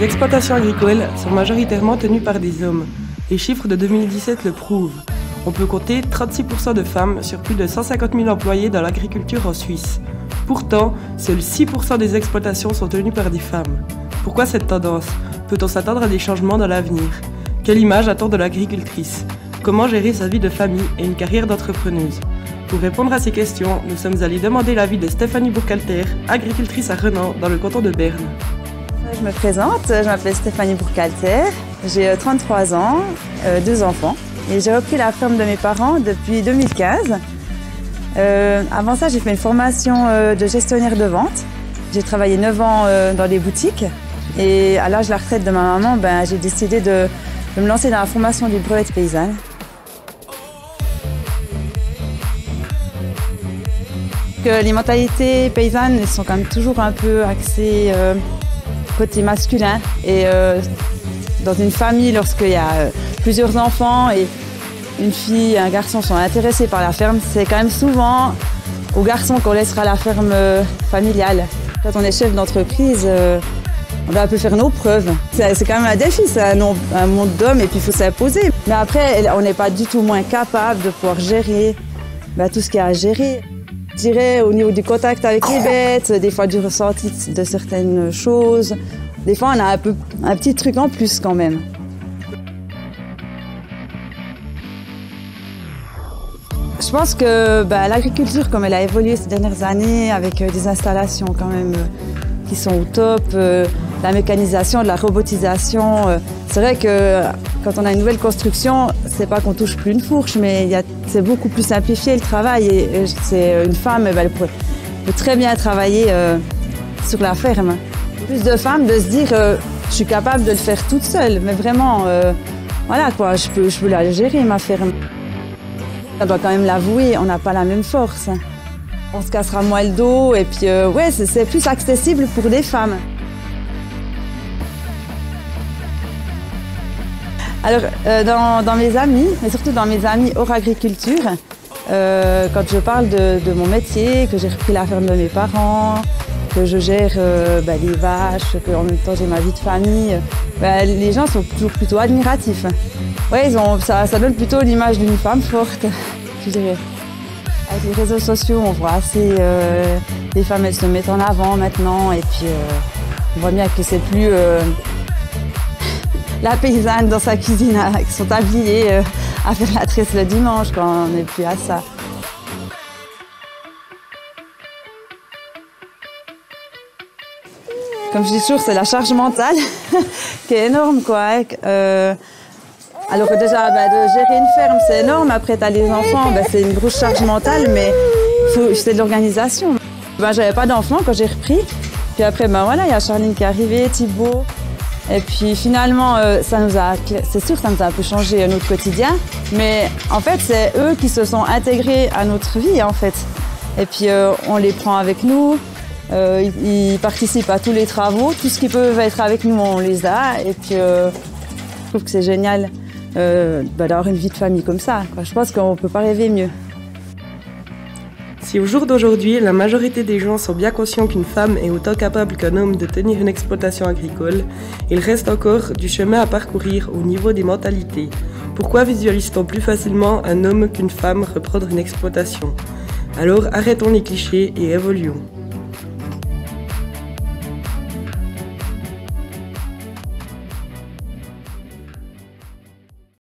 Les exploitations agricoles sont majoritairement tenues par des hommes. Les chiffres de 2017 le prouvent. On peut compter 36% de femmes sur plus de 150 000 employés dans l'agriculture en Suisse. Pourtant, seuls 6% des exploitations sont tenues par des femmes. Pourquoi cette tendance? Peut-on s'attendre à des changements dans l'avenir? Quelle image attend de l'agricultrice? Comment gérer sa vie de famille et une carrière d'entrepreneuse? Pour répondre à ces questions, nous sommes allés demander l'avis de Stéphanie Bourcalter, agricultrice à Renan, dans le canton de Berne. Je me présente, je m'appelle Stéphanie Bourcalter, j'ai 33 ans, 2 enfants et j'ai repris la ferme de mes parents depuis 2015. Avant ça, j'ai fait une formation de gestionnaire de vente. J'ai travaillé 9 ans dans les boutiques et à l'âge de la retraite de ma maman, j'ai décidé de me lancer dans la formation du brevet de paysanne. Les mentalités paysannes elles sont quand même toujours un peu axées côté masculin et dans une famille, lorsqu'il y a plusieurs enfants et une fille et un garçon sont intéressés par la ferme, c'est quand même souvent aux garçons qu'on laissera la ferme familiale. Quand on est chef d'entreprise, on doit un peu faire nos preuves. C'est quand même un défi, c'est un monde d'hommes et puis il faut s'imposer. Mais après, on n'est pas du tout moins capable de pouvoir gérer tout ce qu'il y a à gérer. Je dirais au niveau du contact avec les bêtes, des fois du ressenti de certaines choses. Des fois, on a un petit truc en plus quand même. Je pense que l'agriculture, comme elle a évolué ces dernières années, avec des installations quand même qui sont au top, la mécanisation, de la robotisation, c'est vrai que quand on a une nouvelle construction, c'est pas qu'on touche plus une fourche, mais c'est beaucoup plus simplifié le travail. Et c'est une femme, elle peut très bien travailler sur la ferme. Plus de femmes de se dire, je suis capable de le faire toute seule, mais vraiment, voilà quoi, je peux la gérer ma ferme. On doit quand même l'avouer, on n'a pas la même force. On se cassera moins le dos et puis ouais, c'est plus accessible pour les femmes. Alors dans mes amis, mais surtout dans mes amis hors agriculture, quand je parle de mon métier, que j'ai repris la ferme de mes parents, que je gère les vaches, qu'en même temps j'ai ma vie de famille, les gens sont toujours plutôt admiratifs. Ouais, ça donne plutôt l'image d'une femme forte, je dirais. Avec les réseaux sociaux, on voit assez les femmes, elles se mettent en avant maintenant et puis on voit bien que c'est plus la paysanne dans sa cuisine avec son tablier à faire la tresse le dimanche quand on n'est plus à ça. Comme je dis toujours, c'est la charge mentale qui est énorme, quoi. Alors que déjà, de gérer une ferme, c'est énorme. Après, tu as les enfants, c'est une grosse charge mentale, mais c'est de l'organisation. J'avais pas d'enfants quand j'ai repris. Puis après, voilà, il y a Charline qui est arrivée, Thibaut. Et puis finalement, c'est sûr que ça nous a un peu changé notre quotidien. Mais en fait, c'est eux qui se sont intégrés à notre vie, en fait. Et puis, on les prend avec nous. Ils participent à tous les travaux. Tout ce qui peut être avec nous, on les a. Et puis, je trouve que c'est génial d'avoir une vie de famille comme ça, quoi. Je pense qu'on ne peut pas rêver mieux. Si au jour d'aujourd'hui, la majorité des gens sont bien conscients qu'une femme est autant capable qu'un homme de tenir une exploitation agricole, il reste encore du chemin à parcourir au niveau des mentalités. Pourquoi visualise-t-on plus facilement un homme qu'une femme reprendre une exploitation? Alors arrêtons les clichés et évoluons.